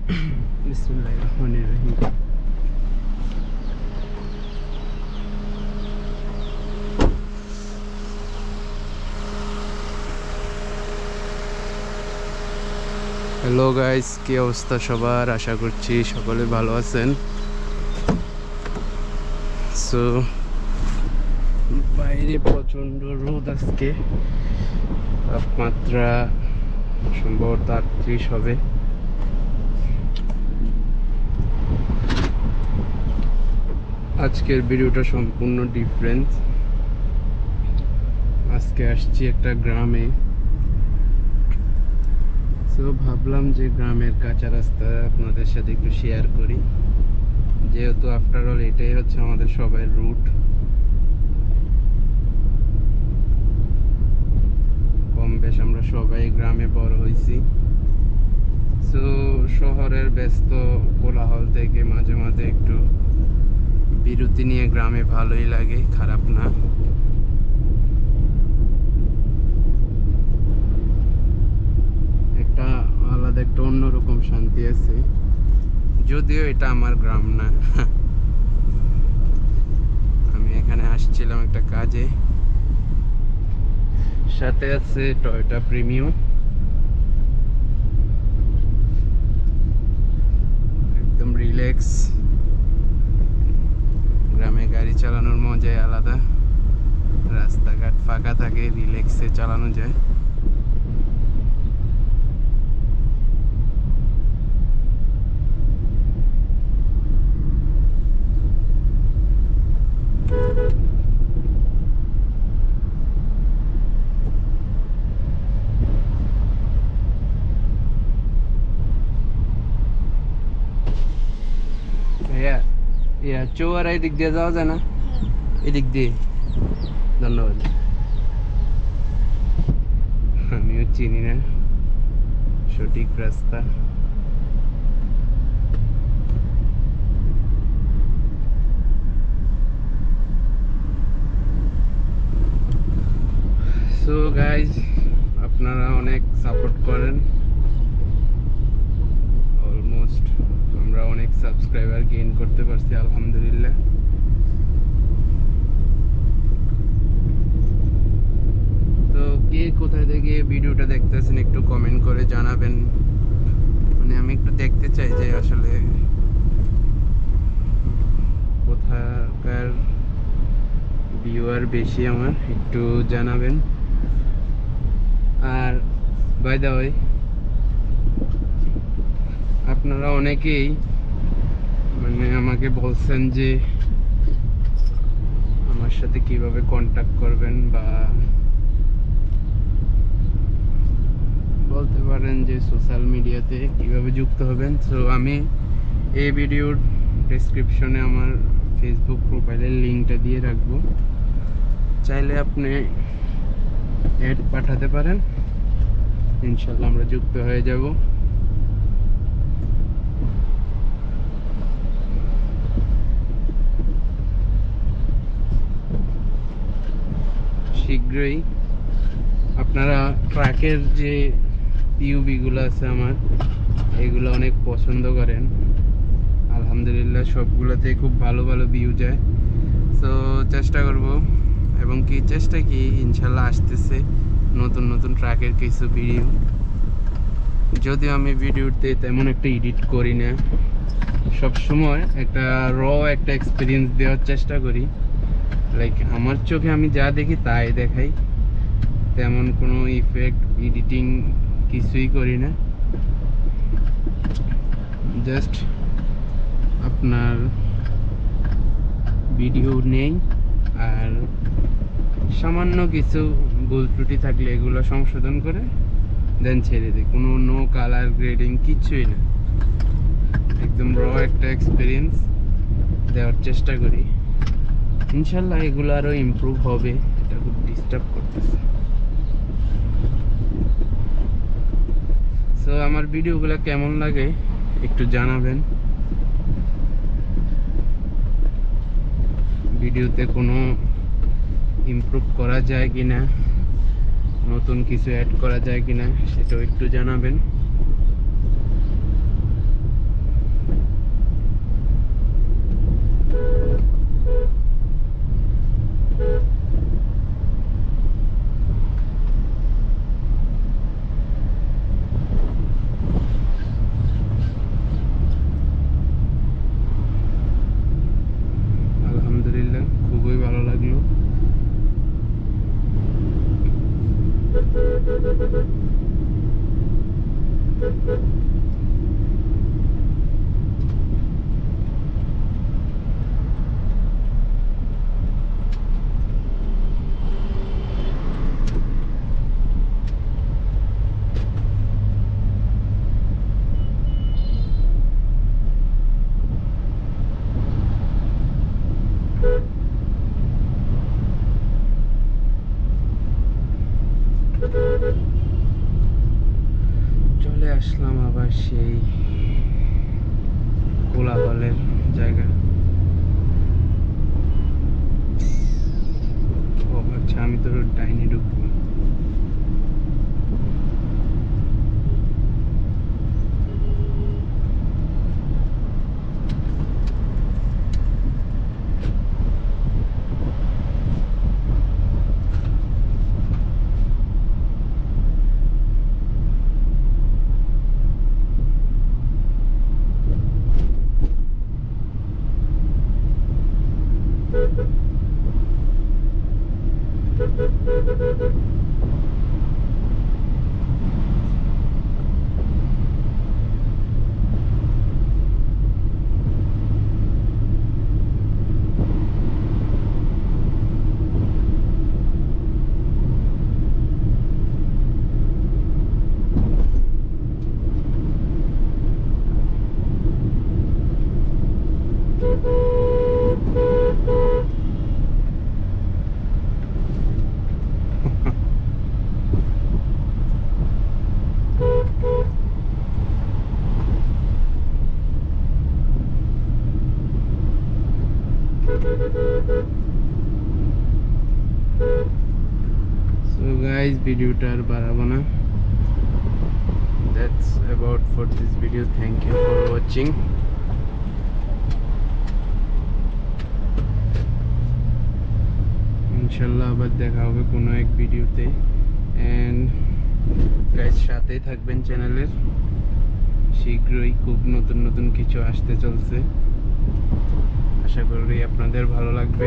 বিসমিল্লাহির রহমানির রহিম। Hello guys, কি অবস্থা সবার? আশা করছি সকলে ভালো আছেন। সো বাইরে প্রচণ্ড রোদ আজকে, তাপমাত্রা সম্ভবত 38 হবে। আজকের ভিডিওটা সম্পূর্ণ ডিফারেন্ট। আজকে আসছি একটা গ্রামে, তো ভাবলাম যে গ্রামের কাঁচা রাস্তা আপনাদের সাথে একটু শেয়ার করি, যেহেতু আফটার অল এটাই হচ্ছে আমাদের সবাই রুট। কম বেশ আমরা সবাই গ্রামে বড় হয়েছি। সো শহরের ব্যস্ত কোলাহল থেকে মাঝে মাঝে একটু বিরতি নিয়ে গ্রামে ভালোই লাগে, খারাপ না। একটা আলাদা একটা অন্যরকম শান্তি আছে, যদিও এটা আমার গ্রাম না। আমি এখানে আসছিলাম একটা কাজে, সাথে আছে টয়োটা প্রিমিয়াম। একদম রিল্যাক্স। গ্রামে গাড়ি চালানোর মজাই আলাদা, রাস্তাঘাট ফাঁকা থাকে, রিল্যাক্সে চালানো যায়। চৌয়ারা এদিক দিয়ে যাওয়া যায় না? এদিক দিয়ে, ধন্যবাদ। আমিও চিনি না সঠিক রাস্তা। সো গাইজ, আপনারা অনেক সাপোর্ট করেন। অলমোস্ট আমরা অনেক সাবস্ক্রাইবার গেইন করতে পারছি, আলহামদুলিল্লাহ। তো কে কোথায় থেকে ভিডিওটা দেখতেছেন একটু কমেন্ট করে জানাবেন। মানে আমি একটু দেখতে চাই যে আসলে কোথাকার ভিউয়ার বেশি, আমার একটু জানাবেন। আর বাই দ্য ওয়ে, আপনারা অনেকেই মানে আমাকে বলছেন যে আমার সাথে কিভাবে কন্ট্যাক্ট করবেন, বা বলতে পারেন যে সোশ্যাল মিডিয়াতে কিভাবে যুক্ত হবেন। সো আমি এই ভিডিওর ডেসক্রিপশনে আমার ফেসবুক প্রোফাইলের লিঙ্কটা দিয়ে রাখবো, চাইলে আপনি অ্যাড পাঠাতে পারেন, ইনশাল্লাহ আমরা যুক্ত হয়ে যাব। শীঘ্রই। আপনারা ট্রাকের যে পিউবিগুলো আছে আমার, এগুলো অনেক পছন্দ করেন, আলহামদুলিল্লাহ সবগুলোতে খুব ভালো ভালো ভিউ যায়। সো চেষ্টা করব, এবং কি চেষ্টা কি ইনশাল্লাহ আসতেছে নতুন নতুন ট্রাকের কিছু ভিডিও। যদিও আমি ভিডিওতে তেমন একটা এডিট করি না, সবসময় একটা একটা এক্সপিরিয়েন্স দেওয়ার চেষ্টা করি। লাইক আমার চোখে আমি যা দেখি তাই দেখাই, তেমন কোনো ইফেক্ট এডিটিং কিছুই করি না। জাস্ট আপনার ভিডিও নেই, আর সামান্য কিছু ভুল ত্রুটি থাকলে এগুলো সংশোধন করে দেন ছেড়ে দিই। কোনো নো কালার গ্রেডিং কিছুই না, একদম একটা এক্সপিরিয়েন্স দেওয়ার চেষ্টা করি। ইনশাল্লাহ এগুলো আরও ইমপ্রুভ হবে, এটা খুব ডিস্টার্ব করতেছে। সো আমার ভিডিওগুলো কেমন লাগে একটু জানাবেন। ভিডিওতে কোনো ইমপ্রুভ করা যায় কিনা, নতুন কিছু অ্যাড করা যায় কিনা সেটাও একটু জানাবেন। চলে আসলাম আবার সেই কোলাহলের জায়গা। ও আচ্ছা, আমি তো ডাইনে ঢুকবো। So guys, ভিডিওটা আর বাড়াবো না। That's about for this video. Thank you for watching. ইনশাল্লাহ আবার দেখা হবে কোনো এক ভিডিওতে। এন্ড গাইস, সাথেই থাকবেন চ্যানেলের, শীঘ্রই খুব নতুন নতুন কিছু আসতে চলছে। আশা করি আপনাদের ভালো লাগবে।